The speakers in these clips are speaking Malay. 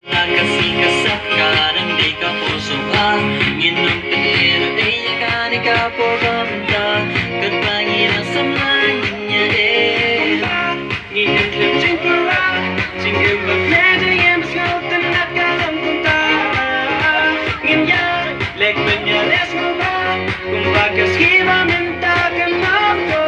Kasih kasahkan di kapuso Ginong pero iya ka ni kaporamda Katpangilang samanya Ginong tercipura Singgung berkata yang berskautan nakalang kunta Ginyan lekbanya lesmoba Kung bagas kiba mintakan ako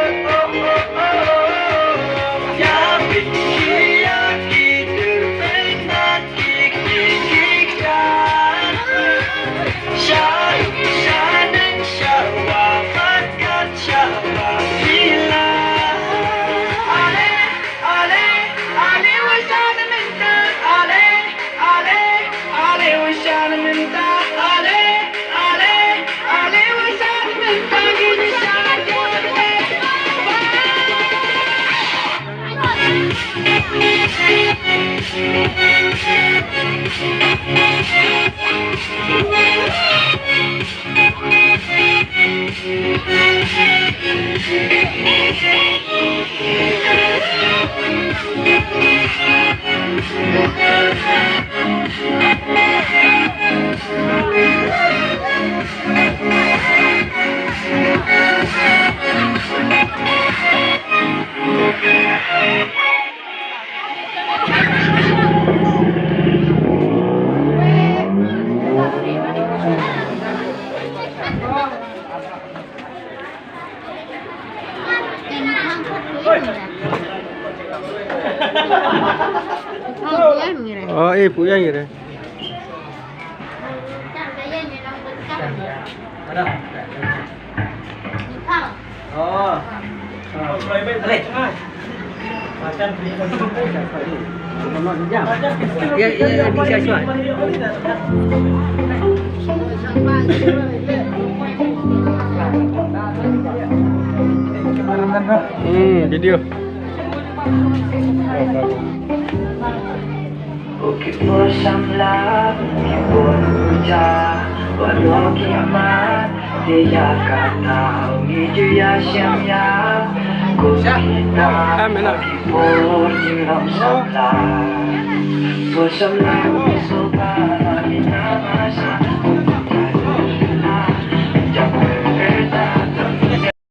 Yapit siya kiturpay na kikikikyan Siya ng siyawa Pagkat siyawa Hila Ale, ale, ale Wa siya na minta Ale, ale, ale Wa siya na minta Ale, ale, ale Wa siya na minta Gini siya na Oh, ibu yang ini. Oh. Ya, bisa cuy. Video. Bukit bersamlah, bukit berhujan Walau kiamat, dia kata Hiju ya syamya Ku kita bukit berjiram samlah Bersamlah, bersobat, kita masa